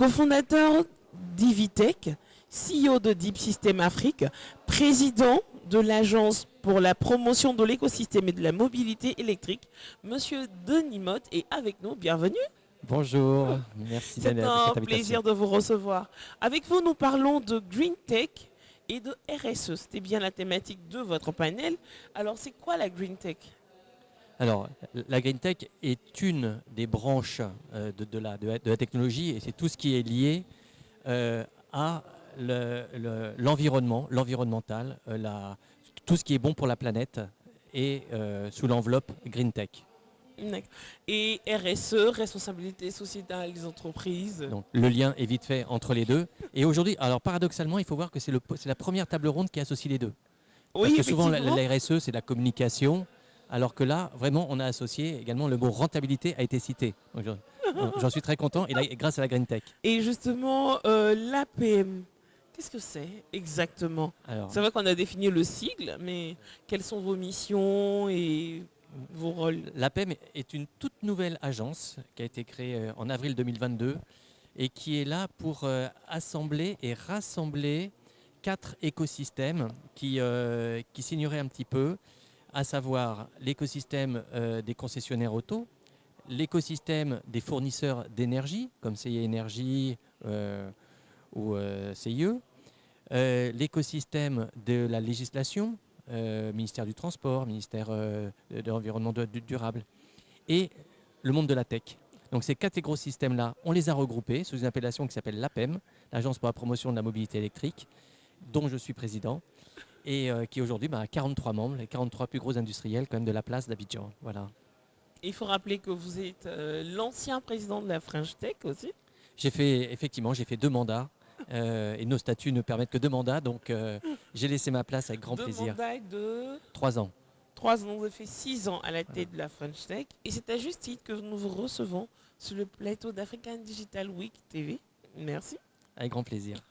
cofondateur d'Ivitech, CEO de Deep System Afrique, président de l'Agence pour la promotion de l'écosystème et de la mobilité électrique. Monsieur Denis Motte est avec nous, bienvenue. Bonjour, merci C'est de un cette invitation. plaisir de vous recevoir. Avec vous, nous parlons de Green Tech et de RSE. C'était bien la thématique de votre panel. Alors, c'est quoi la Green Tech? Alors, la Green Tech est une des branches de la technologie et c'est tout ce qui est lié à l'environnement, l'environnemental, tout ce qui est bon pour la planète et sous l'enveloppe Green Tech. D'accord. Et RSE, responsabilité sociétale des entreprises. Donc le lien est vite fait entre les deux. Et aujourd'hui, alors paradoxalement, il faut voir que c'est la première table ronde qui associe les deux. Parce Oui, que souvent la effectivement. RSE c'est de la communication, alors que là, vraiment, on a associé également le mot rentabilité a été cité. Donc, j'en suis très content et là, grâce à la Green Tech. Et justement, l'APM, qu'est-ce que c'est exactement? Alors, C'est vrai qu'on a défini le sigle, mais quelles sont vos missions et vos rôles? l'APEM est une toute nouvelle agence qui a été créée en avril 2022 et qui est là pour assembler et rassembler 4 écosystèmes qui signeraient un petit peu, à savoir l'écosystème des concessionnaires auto, l'écosystème des fournisseurs d'énergie, comme CIE Énergie ou CIE, l'écosystème de la législation, ministère du Transport, ministère de l'Environnement durable, et le monde de la tech. Donc ces 4 écosystèmes-là, on les a regroupés sous une appellation qui s'appelle l'APEM, l'Agence pour la promotion de la mobilité électrique, dont je suis président, et qui aujourd'hui a 43 membres, les 43 plus gros industriels quand même de la place d'Abidjan. Voilà. Il faut rappeler que vous êtes l'ancien président de la French Tech aussi. J'ai fait 2 mandats et nos statuts ne permettent que 2 mandats, donc j'ai laissé ma place avec grand Deux plaisir. mandats de 3 ans. 3 ans, vous avez fait 6 ans à la tête de la French Tech. Et c'est à juste titre que nous vous recevons sur le plateau d'African Digital Week TV. Merci. Avec grand plaisir.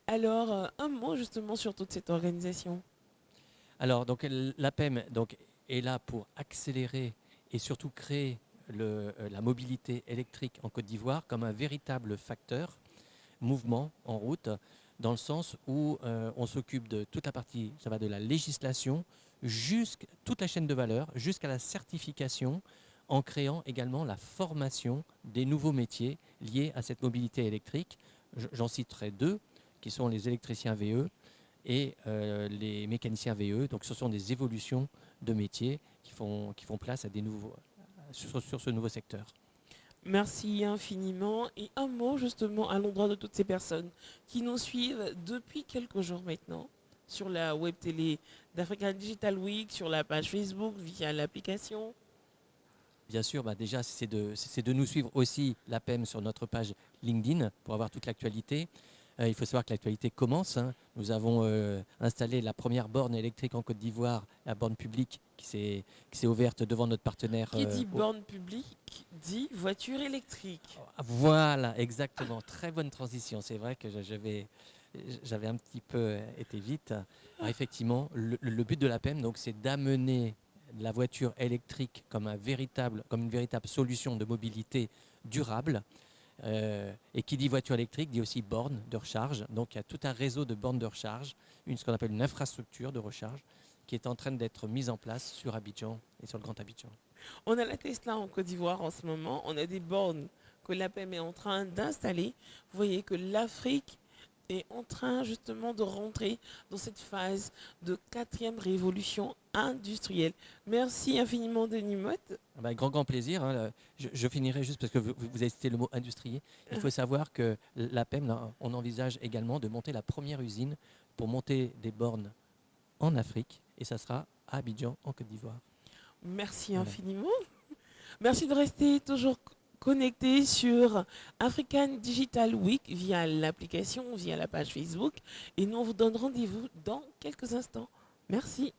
Alors, un mot justement sur toute cette organisation. Alors, donc l'APEM est là pour accélérer et surtout créer la mobilité électrique en Côte d'Ivoire comme un véritable facteur, mouvement en route, dans le sens où on s'occupe de toute la partie, ça va de la législation, jusqu'à toute la chaîne de valeur, jusqu'à la certification, en créant également la formation des nouveaux métiers liés à cette mobilité électrique. J'en citerai 2, qui sont les électriciens VE et les mécaniciens VE. Donc ce sont des évolutions de métiers qui font place à des nouveaux, sur ce nouveau secteur. Merci infiniment. Et un mot justement à l'endroit de toutes ces personnes qui nous suivent depuis quelques jours maintenant sur la web télé d'African Digital Week, sur la page Facebook, via l'application. Bien sûr, déjà c'est de nous suivre aussi l'APEM sur notre page LinkedIn pour avoir toute l'actualité. Il faut savoir que l'actualité commence. Nous avons installé la première borne électrique en Côte d'Ivoire, la borne publique qui s'est ouverte devant notre partenaire. Qui dit borne publique dit voiture électrique. Voilà, exactement. Très bonne transition. C'est vrai que j'avais un petit peu été vite. Alors, effectivement, le but de l'APEM, c'est d'amener la voiture électrique comme une véritable solution de mobilité durable. Et qui dit voiture électrique dit aussi borne de recharge. Donc il y a tout un réseau de bornes de recharge, ce qu'on appelle une infrastructure de recharge, qui est en train d'être mise en place sur Abidjan et sur le Grand Abidjan. On a la Tesla en Côte d'Ivoire en ce moment. On a des bornes que l'APEM est en train d'installer. Vous voyez que l'Afrique est en train justement de rentrer dans cette phase de 4e révolution industrielle. Merci infiniment Denis Motte. Grand plaisir. Je finirai juste parce que vous avez cité le mot industriel. Il faut savoir que l'APEM, on envisage également de monter la première usine pour monter des bornes en Afrique et ça sera à Abidjan en Côte d'Ivoire. Merci infiniment. Merci de rester toujours connecté sur African Digital Week via l'application, via la page Facebook. Et nous on vous donne rendez-vous dans quelques instants. Merci.